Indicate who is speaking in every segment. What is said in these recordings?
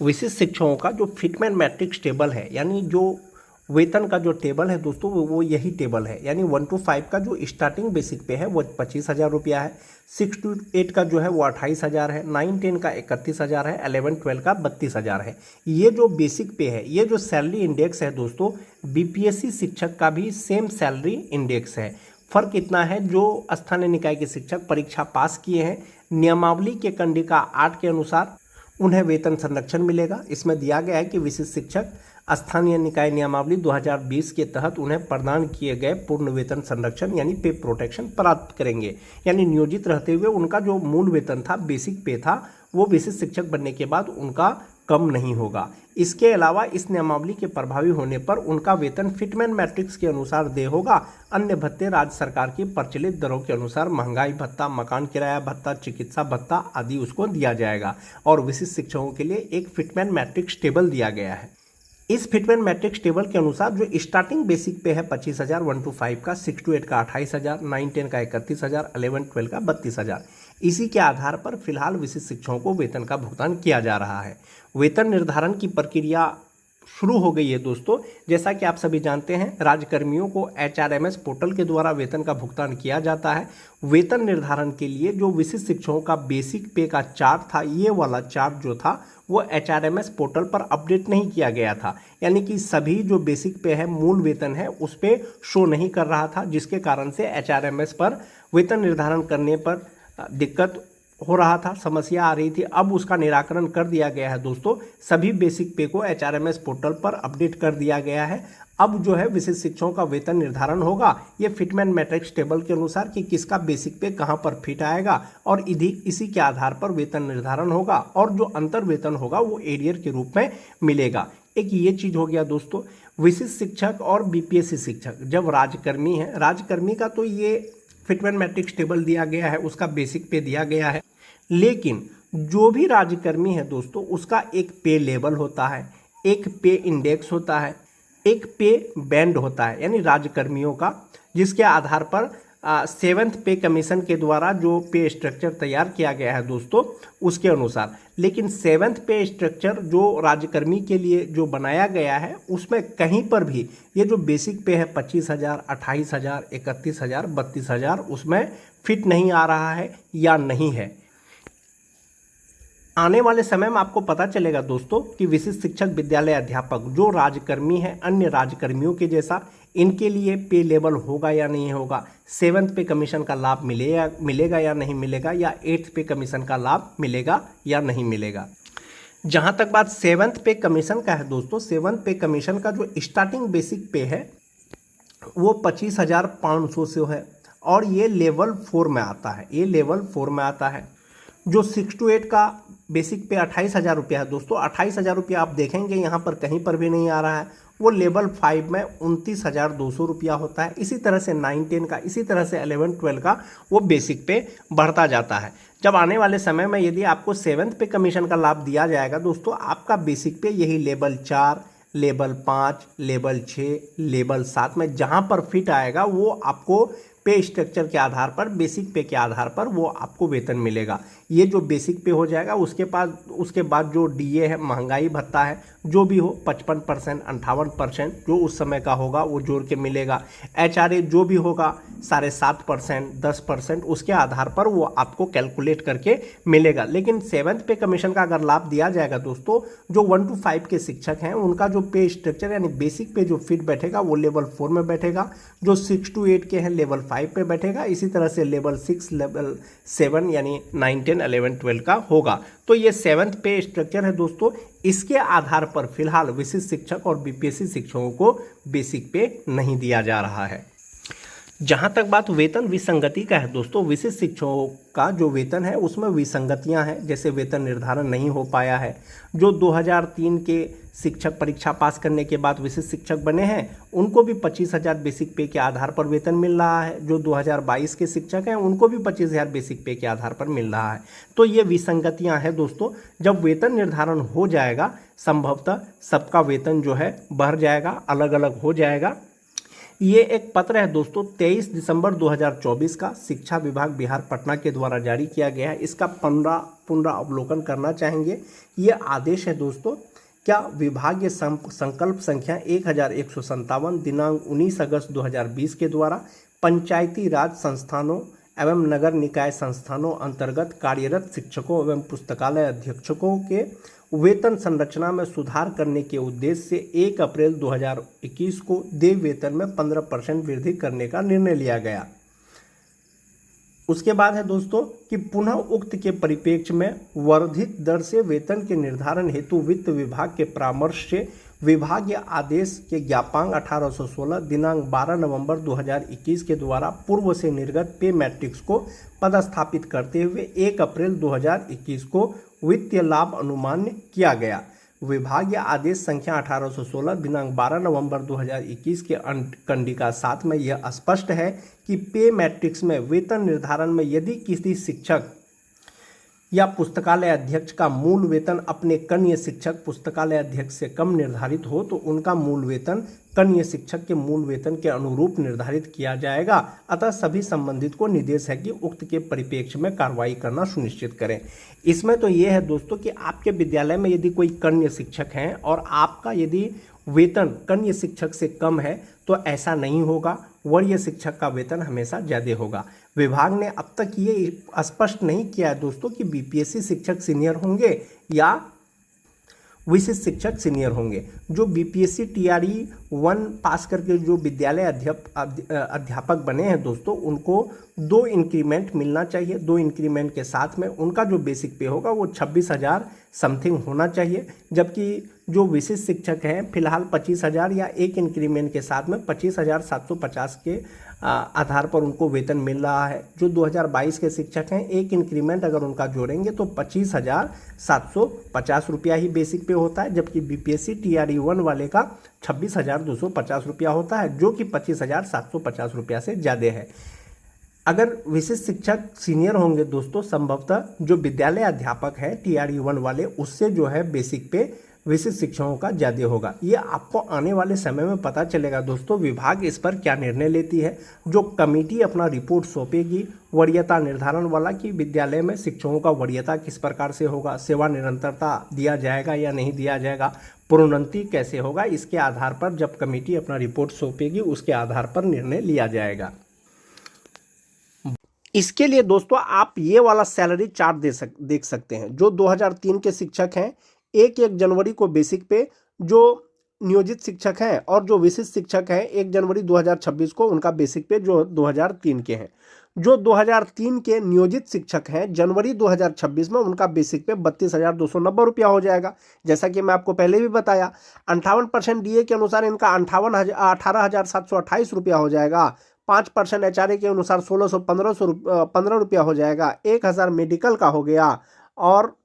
Speaker 1: विशिष्ट शिक्षकों का जो फिटमेंट मैट्रिक्स टेबल है, यानी जो वेतन का जो टेबल है दोस्तों, वो यही टेबल है। यानी 1 to 5 का जो स्टार्टिंग बेसिक पे है वो 25,000 रुपया है, 6 to 8 का जो है वो 28,000 है, 9 10 का 31,000 है, 11 12 का 32,000 है। ये जो बेसिक पे है, ये जो सैलरी इंडेक्स है दोस्तों, बीपीएससी शिक्षक का भी सेम सैलरी इंडेक्स है। फर्क इतना है, जो स्थानीय निकाय के शिक्षक परीक्षा पास किए हैं, नियमावली के कंडिका 8 के अनुसार उन्हें वेतन संरक्षण मिलेगा। इसमें दिया गया है कि विशिष्ट शिक्षक स्थानीय निकाय नियमावली 2020 के तहत उन्हें प्रदान किए गए पूर्ण वेतन संरक्षण यानी पे प्रोटेक्शन प्राप्त करेंगे। यानी नियोजित रहते हुए उनका जो मूल वेतन था, बेसिक पे था, वो विशिष्ट शिक्षक बनने के बाद उनका कम नहीं होगा। इसके अलावा इस नियमावली के प्रभावी होने पर उनका वेतन फिटमेंट मैट्रिक्स के अनुसार देय होगा। अन्य भत्ते राज्य सरकार की प्रचलित दरों के अनुसार महंगाई भत्ता, मकान किराया भत्ता, चिकित्सा भत्ता आदि उसको दिया जाएगा। और विशिष्ट शिक्षकों के लिए एक फिटमेंट मैट्रिक्स टेबल दिया गया है। इस फिटमेंट मैट्रिक्स टेबल के अनुसार जो स्टार्टिंग बेसिक पे है 25,000 1 to 5 का, 6 to 8 का 28,000, 9 10 का 31,000, 11 12 का 32,000, इसी के आधार पर फिलहाल विशिष्ट शिक्षकों को वेतन का भुगतान किया जा रहा है। वेतन निर्धारण की प्रक्रिया शुरू हो गई है दोस्तों। जैसा कि आप सभी जानते हैं, राज्यकर्मियों को एचआरएमएस पोर्टल के द्वारा वेतन का भुगतान किया जाता है। वेतन निर्धारण के लिए जो विशिष्ट शिक्षकों का बेसिक पे का चार्ट था, ये वाला चार्ट जो था वो एचआरएमएस पोर्टल पर अपडेट नहीं किया गया था। यानी कि सभी जो बेसिक पे है, मूल वेतन है, उस पर शो नहीं कर रहा था, जिसके कारण से एचआरएमएस पर वेतन निर्धारण करने पर दिक्कत हो रहा था, समस्या आ रही थी। अब उसका निराकरण कर दिया गया है दोस्तों। सभी बेसिक पे को एचआरएमएस पोर्टल पर अपडेट कर दिया गया है। अब जो है विशिष्ट शिक्षकों का वेतन निर्धारण होगा ये फिटमेंट मैट्रिक्स टेबल के अनुसार कि किसका बेसिक पे कहां पर फिट आएगा, और इसी के आधार पर वेतन निर्धारण होगा। और जो अंतर वेतन होगा वो एरियर के रूप में मिलेगा। एक ये चीज हो गया दोस्तों। विशिष्ट शिक्षक और बीपीएससी शिक्षक जब राज्यकर्मी है, राज्यकर्मी का तो ये फिटमेंट मैट्रिक्स टेबल दिया गया है, उसका बेसिक पे दिया गया है। लेकिन जो भी राज्यकर्मी है दोस्तों, उसका एक पे लेवल होता है, एक पे इंडेक्स होता है, एक पे बैंड होता है, यानी राज्यकर्मियों का, जिसके आधार पर 7th पे कमीशन के द्वारा जो पे स्ट्रक्चर तैयार किया गया है दोस्तों, उसके अनुसार। लेकिन 7th पे स्ट्रक्चर जो राज्यकर्मी के लिए जो बनाया गया है, उसमें कहीं पर भी ये जो बेसिक पे है 25,000, 28,000, 31,000, 32,000, उसमें फिट नहीं आ रहा है या नहीं है। आने वाले समय में आपको पता चलेगा दोस्तों कि विशिष्ट शिक्षक विद्यालय अध्यापक जो राज्यकर्मी हैं, अन्य राज्यकर्मियों के जैसा, इनके लिए पे लेवल होगा या नहीं होगा, 7th पे कमीशन का लाभ मिलेगा या नहीं मिलेगा, या 8th पे कमीशन का लाभ मिलेगा या नहीं मिलेगा। जहां तक बात 7th पे कमीशन का है दोस्तों, 7th पे कमीशन का जो स्टार्टिंग बेसिक पे है वो 25,500 से है, और ये लेवल 4 में आता है, ये लेवल 4 में आता है। जो 6 to 8 का बेसिक पे 28,000 रुपया है दोस्तों, 28,000 रुपया आप देखेंगे यहाँ पर कहीं पर भी नहीं आ रहा है, वो लेवल 5 में 29,200 रुपया होता है। इसी तरह से 9 10 का, इसी तरह से 11 12 का वो बेसिक पे बढ़ता जाता है। जब आने वाले समय में यदि आपको 7th पे कमीशन का लाभ दिया जाएगा दोस्तों, आपका बेसिक पे यही लेवल 4, लेवल 5, लेवल 6, लेवल 7 में जहाँ पर फिट आएगा वो आपको पे स्ट्रक्चर के आधार पर, बेसिक पे के आधार पर वो आपको वेतन मिलेगा। ये जो बेसिक पे हो जाएगा, उसके बाद जो डीए है, महंगाई भत्ता है, जो भी हो 55%, 58% जो उस समय का होगा वो जोड़ के मिलेगा। एचआरए जो भी होगा 7.5%, 10%, उसके आधार पर वो आपको कैलकुलेट करके मिलेगा। लेकिन 7th पे कमीशन का अगर लाभ दिया जाएगा दोस्तों, जो 1 to 5 के शिक्षक हैं उनका जो पे स्ट्रक्चर यानी बेसिक पे जो फिट बैठेगा वो लेवल 4 में बैठेगा, जो 6 to 8 के हैं लेवल 5 पे बैठेगा, इसी तरह से लेवल 6, लेवल 7 यानी 9 10 11 12 का होगा। तो ये 7th पे स्ट्रक्चर है दोस्तों। इसके आधार पर फिलहाल विशिष्ट शिक्षक और बीपीएससी शिक्षकों को बेसिक पे नहीं दिया जा रहा है। जहां तक बात वेतन विसंगति का है दोस्तों, विशिष्ट शिक्षकों का जो वेतन है उसमें विसंगतियां हैं। जैसे वेतन निर्धारण नहीं हो पाया है। जो 2003 के शिक्षक परीक्षा पास करने के बाद विशिष्ट शिक्षक बने हैं, उनको भी 25,000 बेसिक पे के आधार पर वेतन मिल रहा है। जो 2022 के शिक्षक हैं उनको भी 25,000 बेसिक पे के आधार पर मिल रहा है। तो ये विसंगतियां हैं दोस्तों। जब वेतन निर्धारण हो जाएगा, संभवतः सबका वेतन जो है बढ़ जाएगा, अलग अलग हो जाएगा। ये एक पत्र है दोस्तों 23 दिसंबर 2024 का शिक्षा विभाग बिहार पटना के द्वारा जारी किया गया है। इसका पुनरावलोकन करना चाहेंगे। ये आदेश है दोस्तों, क्या विभागीय संकल्प संख्या 1157 दिनांक 19 अगस्त 2020 के द्वारा पंचायती राज संस्थानों एवं नगर निकाय संस्थानों अंतर्गत कार्यरत शिक्षकों एवं पुस्तकालय अधीक्षकों के वेतन संरचना में सुधार करने के उद्देश्य से 1 अप्रैल 2021 को देय वेतन में 15% वृद्धि करने का निर्णय लिया गया। उसके बाद है दोस्तों कि पुनः उक्त के परिप्रेक्ष्य में वर्धित दर से वेतन के निर्धारण हेतु वित्त विभाग के परामर्श से विभागीय आदेश के ज्ञापांक 1816 दिनांक 12 नवंबर 2021 के द्वारा पूर्व से निर्गत पे मैट्रिक्स को पदस्थापित करते हुए 1 अप्रैल 2021 को वित्तीय लाभ अनुमान्य किया गया। विभागीय आदेश संख्या 1816 दिनांक 12 नवंबर 2021 के कंडिका 7 में यह स्पष्ट है कि पे मैट्रिक्स में वेतन निर्धारण में यदि किसी शिक्षक या पुस्तकालय अध्यक्ष का मूल वेतन अपने कनीय शिक्षक पुस्तकालय अध्यक्ष से कम निर्धारित हो तो उनका मूल वेतन कनीय शिक्षक के मूल वेतन के अनुरूप निर्धारित किया जाएगा। अतः सभी संबंधित को निर्देश है कि उक्त के परिप्रेक्ष्य में कार्रवाई करना सुनिश्चित करें। इसमें तो ये है दोस्तों कि आपके विद्यालय में यदि कोई कन्य शिक्षक हैं और आपका यदि वेतन कन्य शिक्षक से कम है तो ऐसा नहीं होगा, वरीय शिक्षक का वेतन हमेशा ज़्यादा होगा। विभाग ने अब तक ये स्पष्ट नहीं किया है दोस्तों कि बीपीएससी शिक्षक सीनियर होंगे या विशिष्ट शिक्षक सीनियर होंगे। जो बीपीएससी टीआरई 1 पास करके जो विद्यालय अध्यापक बने हैं दोस्तों, उनको 2 इंक्रीमेंट मिलना चाहिए। 2 इंक्रीमेंट के साथ में उनका जो बेसिक पे होगा वो 26,000 समथिंग होना चाहिए, जबकि जो विशिष्ट शिक्षक हैं फिलहाल 25,000 या 1 इंक्रीमेंट के साथ में 25,750 के आधार पर उनको वेतन मिल रहा है। जो 2022 के शिक्षक हैं 1 इंक्रीमेंट अगर उनका जोड़ेंगे तो 25,750 रुपया ही बेसिक पे होता है, जबकि बीपीएससी टीआरई 1 वाले का 26,250 रुपया होता है, जो कि 25,750 रुपया से ज़्यादा है। अगर विशिष्ट शिक्षक सीनियर होंगे दोस्तों, संभवतः जो विद्यालय अध्यापक है टीआरई 1 वाले, उससे जो है बेसिक पे विशिष्ट शिक्षकों का ज़्यादा होगा। ये आपको आने वाले समय में पता चलेगा दोस्तों विभाग इस पर क्या निर्णय लेती है। जो कमेटी अपना रिपोर्ट सौंपेगी वरीयता निर्धारण वाला कि विद्यालय में शिक्षकों का वरीयता किस प्रकार से होगा, सेवा निरंतरता दिया जाएगा या नहीं दिया जाएगा, प्रोन्नति कैसे होगा, इसके आधार पर जब कमेटी अपना रिपोर्ट सौंपेगी उसके आधार पर निर्णय लिया जाएगा। इसके लिए दोस्तों आप ये वाला सैलरी चार्ट देख सकते हैं। जो 2003 के शिक्षक हैं 1 जनवरी को बेसिक पे जो नियोजित शिक्षक हैं और जो विशिष्ट शिक्षक हैं 1 जनवरी 2026 को उनका बेसिक पे जो 2003 के हैं। जो 2003 के नियोजित शिक्षक हैं जनवरी 2026 में उनका बेसिक पे 32,290 रुपया हो जाएगा। जैसा कि मैं आपको पहले भी बताया 58% डीए के अनुसार इनका 18,728 रुपया हो जाएगा। 5% एचआरए के अनुसार 1,615 रुपया हो जाएगा। 1,000 मेडिकल का हो गया और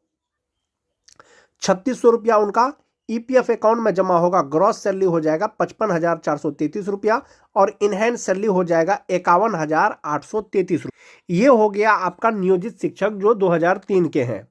Speaker 1: 3,600 रुपया उनका ईपीएफ अकाउंट में जमा होगा। ग्रॉस सैलरी हो जाएगा 55,433 रुपया और इनहैंड सैलरी हो जाएगा 51,833 रुपया। ये हो गया आपका नियोजित शिक्षक जो 2003 के हैं।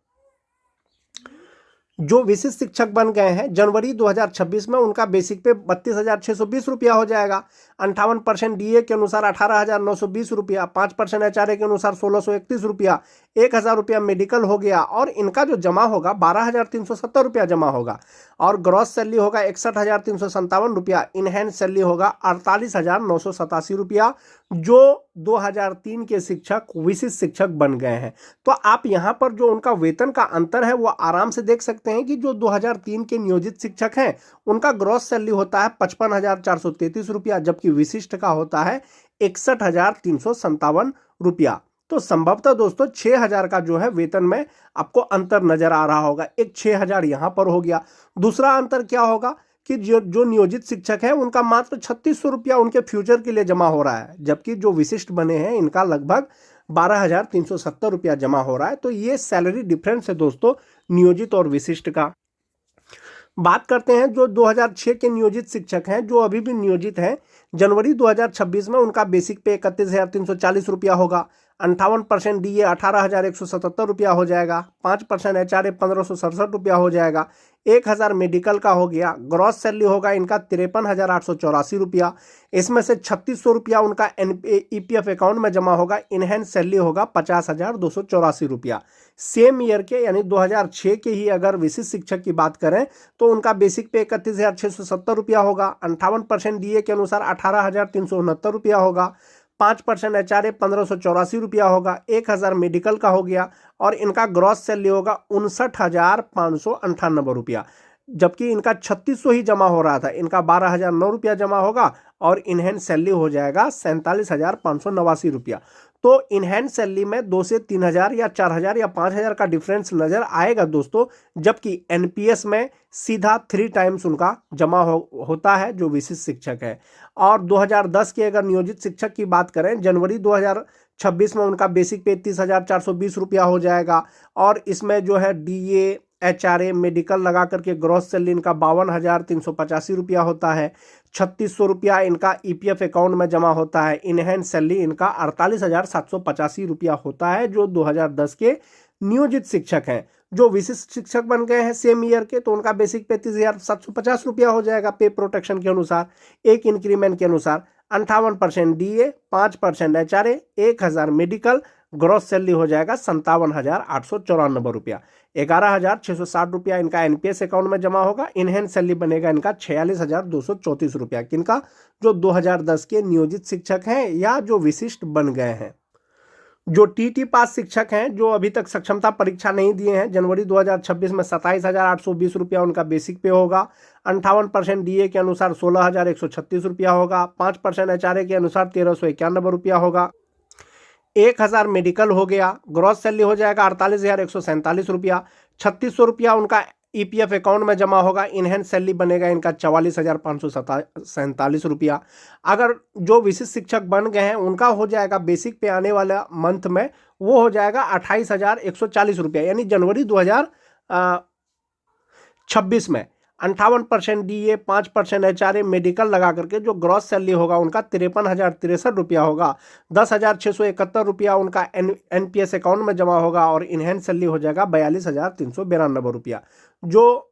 Speaker 1: जो विशिष्ट शिक्षक बन गए हैं जनवरी 2026 में उनका बेसिक पे 32,620 रुपया हो जाएगा। 58% डीए के अनुसार 18,920 रुपया, 5% एचआरए के अनुसार 1,631 रुपया, 1,000 रुपया मेडिकल हो गया और इनका जो जमा होगा 12,370 रुपया जमा होगा और ग्रॉस सैलरी होगा 61,357 रुपया। इन हैंड सैलरी होगा 48,987 रुपया। जो 2003 के शिक्षक विशिष्ट शिक्षक बन गए हैं, तो आप यहाँ पर जो उनका वेतन का अंतर है वो आराम से देख सकते हैं कि जो 2003 के नियोजित शिक्षक हैं उनका ग्रॉस सैलरी होता है 55,433 रुपया, जबकि विशिष्ट का होता है 61,357 रुपया। तो संभवतः दोस्तों 6,000 का जो है वेतन में आपको अंतर नजर आ रहा होगा। एक 6,000 यहाँ पर हो गया। दूसरा अंतर क्या होगा कि जो नियोजित शिक्षक है उनका मात्र 3,600 रुपया उनके फ्यूचर के लिए जमा हो रहा है, जबकि जो विशिष्ट बने हैं इनका लगभग 12,370 रुपया जमा हो रहा है। तो ये सैलरी डिफरेंस है दोस्तों नियोजित और विशिष्ट का। बात करते हैं जो 2006 के नियोजित शिक्षक हैं जो अभी भी नियोजित हैं जनवरी 2026 में उनका बेसिक पे 31,340 रुपया होगा। 58% DA 18,177 रुपया हो जाएगा, 5% HRA 1,567 रुपया हो जाएगा, 1,000 मेडिकल का हो गया, ग्रॉस सैलरी होगा इनका 53,884 रुपया, इसमें से 3,600 रुपया उनका EPF अकाउंट में जमा होगा, इनहेंस सैलरी होगा 50,284 रुपया। सेम ईयर के यानी 2006 के ही अगर विशिष्ट शिक्षक की बात करें तो उनका बेसिक पे 31,670 रुपया होगा, 58% DA के अनुसार 18,369 रुपया होगा, 5% HRA 1,584 रुपया होगा, 1,000 मेडिकल का हो गया और इनका ग्रॉस सैलरी होगा 59,598 रुपया, जबकि इनका 3,600 ही जमा हो रहा था, इनका 12,009 रुपया जमा होगा और इनहेंस सैलरी हो जाएगा 47,589 रुपया। तो इनहेंस सैलरी में 2 से 3,000 या 4,000 या 5,000 का डिफरेंस नजर आएगा दोस्तों, जबकि एनपीएस में सीधा 3 टाइम्स उनका जमा होता है जो विशिष्ट शिक्षक है। और 2010 के अगर नियोजित शिक्षक की बात करें, जनवरी 2026 में उनका बेसिक पे 30,420 रुपया हो जाएगा और इसमें जो है DA HRA मेडिकल लगा करके ग्रॉस सैलरी इनका 52,385 रुपया होता है, 3,600 रुपया इनका EPF अकाउंट में जमा होता है, इनहेंस सैलरी इनका 48,785 रुपया होता है जो 2010 के नियोजित शिक्षक हैं। जो विशिष्ट शिक्षक बन गए हैं सेम ईयर के तो उनका बेसिक 35,750 रुपया हो जाएगा पे प्रोटेक्शन के अनुसार, एक इंक्रीमेंट के अनुसार, 58% DA, 5% HRA, 1,000 medical, gross salary हो जाएगा 57,894 रुपया, 11,660 रुपया इनका एनपीएस अकाउंट में जमा होगा, इनहेंस सैलरी बनेगा इनका 46,234 रुपया। किनका? जो 2010 के नियोजित शिक्षक हैं या जो विशिष्ट बन गए हैं। जो TT पास शिक्षक हैं जो अभी तक सक्षमता परीक्षा नहीं दिए हैं, जनवरी 2026 में 27,820 रुपया उनका बेसिक पे होगा, 58% DA के अनुसार 16,136 रुपया होगा, 5% HRA के अनुसार 1,391 रुपया होगा, 1,000 मेडिकल हो गया, ग्रॉस सैलरी हो जाएगा 48,147 रुपया, 3,600 रुपया उनका EPF अकाउंट में जमा होगा, इनहेंस सैलरी बनेगा इनका 44,547 रुपया। अगर जो विशिष्ट शिक्षक बन गए हैं उनका हो जाएगा बेसिक पे आने वाला मंथ में वो हो जाएगा 28,140 रुपया, यानी जनवरी 2026 में 58% DA, 5% HRA मेडिकल लगा करके जो ग्रॉस सैलरी होगा उनका 53,063 रुपया होगा, 10,671 रुपया उनका NPS अकाउंट में जमा होगा और इनहेंस सैलरी हो जाएगा 42,392 रुपया। जो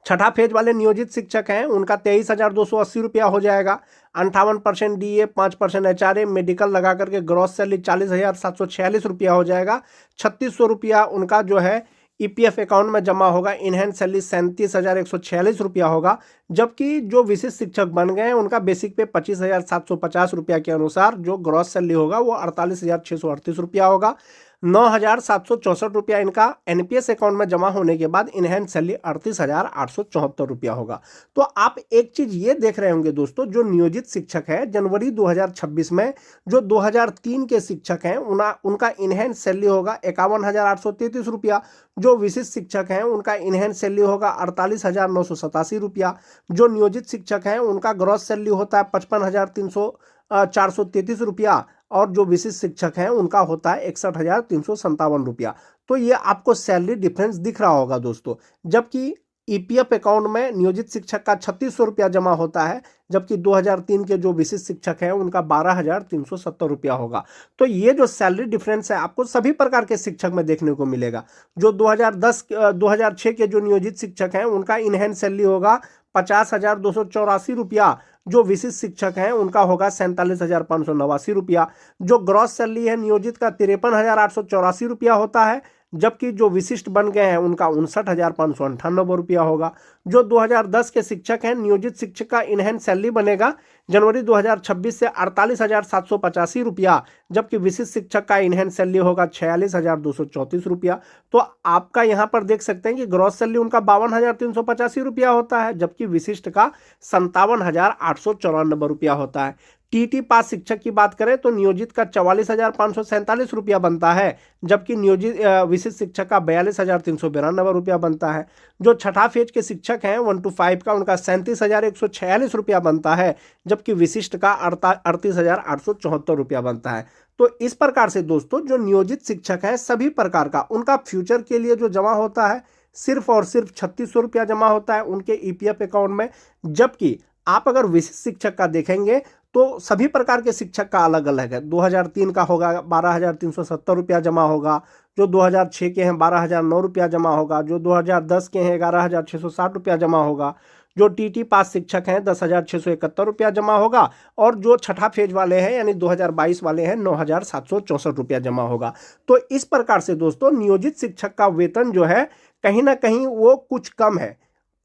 Speaker 1: छठा फेज वाले नियोजित शिक्षक हैं उनका 23,280 रुपया हो जाएगा, 58% DA, 5% HRA मेडिकल लगा करके ग्रॉस सैलरी 40,746 रुपया हो जाएगा, 3,600 रुपया उनका जो है EPF अकाउंट में जमा होगा, इनहेंस सैलरी 37,146 रुपया होगा, जबकि जो विशिष्ट शिक्षक बन गए हैं उनका बेसिक पे 25,750 रुपया के अनुसार जो ग्रॉस सैलरी होगा वो 48,638 रुपया होगा, 9,764 रुपया इनका NPS अकाउंट में जमा होने के बाद इनहेंस सैलरी 38,874 रुपया होगा। तो आप एक चीज ये देख रहे होंगे दोस्तों, जो नियोजित शिक्षक है जनवरी 2026 में जो 2003 के शिक्षक हैं उनका इनहेंस सैलरी होगा 51,833 रुपया, जो विशिष्ट शिक्षक हैं उनका इनहेंस सैलरी होगा 48,987 रुपया, जो नियोजित शिक्षक हैं उनका ग्रॉस सैलरी होता है 55,433 रुपया और जो विशिष्ट शिक्षक हैं उनका होता है 61,357 रुपया। तो ये आपको सैलरी डिफरेंस दिख रहा होगा दोस्तों, जबकि EPF अकाउंट में नियोजित शिक्षक का 3,600 रुपया जमा होता है, जबकि 2003 के जो विशिष्ट शिक्षक हैं उनका 12,370 रुपया होगा। तो ये जो सैलरी डिफरेंस है आपको सभी प्रकार के शिक्षक में देखने को मिलेगा। जो 2006 के जो नियोजित शिक्षक हैं उनका इनहेंस सैलरी होगा 50,284 रुपया, जो विशिष्ट शिक्षक हैं उनका होगा 47,589 रुपया, जो ग्रॉस सैलरी है नियोजित का 53,884 रुपया होता है, जबकि जो विशिष्ट बन गए हैं उनका 59,598 रुपया होगा। जो 2010 के शिक्षक हैं नियोजित शिक्षक का इनहेंस सैलरी बनेगा जनवरी 2026 से 48,785 रुपया, जबकि विशिष्ट शिक्षक का इनहेंस सैलरी होगा 46,234 रुपया। तो आपका यहाँ पर देख सकते हैं कि ग्रॉस सैलरी उनका 52,385 रुपया होता है, जबकि विशिष्ट का 57,894 रुपया होता है। TT पास शिक्षक की बात करें तो नियोजित का 44,547 रुपया बनता है, जबकि नियोजित विशिष्ट शिक्षक का 42,392 रुपया बनता है। जो छठा फेज के शिक्षक हैं 1 to 5 का उनका 37,146 रुपया बनता है, जबकि विशिष्ट का 38,874 रुपया बनता है। तो इस प्रकार से दोस्तों जो नियोजित शिक्षक हैं सभी प्रकार का उनका फ्यूचर के लिए जो जमा होता है सिर्फ और सिर्फ 3,600 रुपया जमा होता है उनके EPF अकाउंट में, जबकि आप अगर विशिष्ट शिक्षक का देखेंगे तो सभी प्रकार के शिक्षक का अलग अलग है। 2003 का होगा 12,370 रुपया जमा होगा, जो 2006 के हैं 12,009 रुपया जमा होगा, जो 2010 के हैं 11,660 रुपया जमा होगा, जो टीटी पास शिक्षक हैं 10,671 रुपया जमा होगा, और जो छठा फेज वाले हैं यानी 2022 वाले हैं 9,764 रुपया जमा होगा। तो इस प्रकार से दोस्तों नियोजित शिक्षक का वेतन जो है कहीं ना कहीं वो कुछ कम है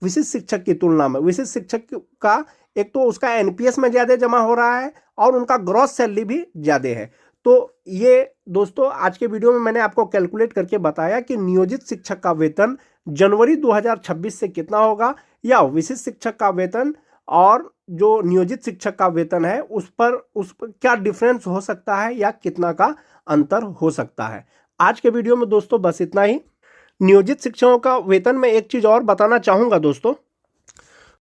Speaker 1: विशिष्ट शिक्षक की तुलना में। विशिष्ट शिक्षक का एक तो उसका एनपीएस में ज़्यादा जमा हो रहा है और उनका ग्रॉस सैलरी भी ज़्यादा है। तो ये दोस्तों आज के वीडियो में मैंने आपको कैलकुलेट करके बताया कि नियोजित शिक्षक का वेतन जनवरी 2026 से कितना होगा, या विशिष्ट शिक्षक का वेतन और जो नियोजित शिक्षक का वेतन है उस पर क्या डिफरेंस हो सकता है या कितना का अंतर हो सकता है। आज के वीडियो में दोस्तों बस इतना ही। नियोजित शिक्षकों का वेतन में एक चीज़ और बताना चाहूँगा दोस्तों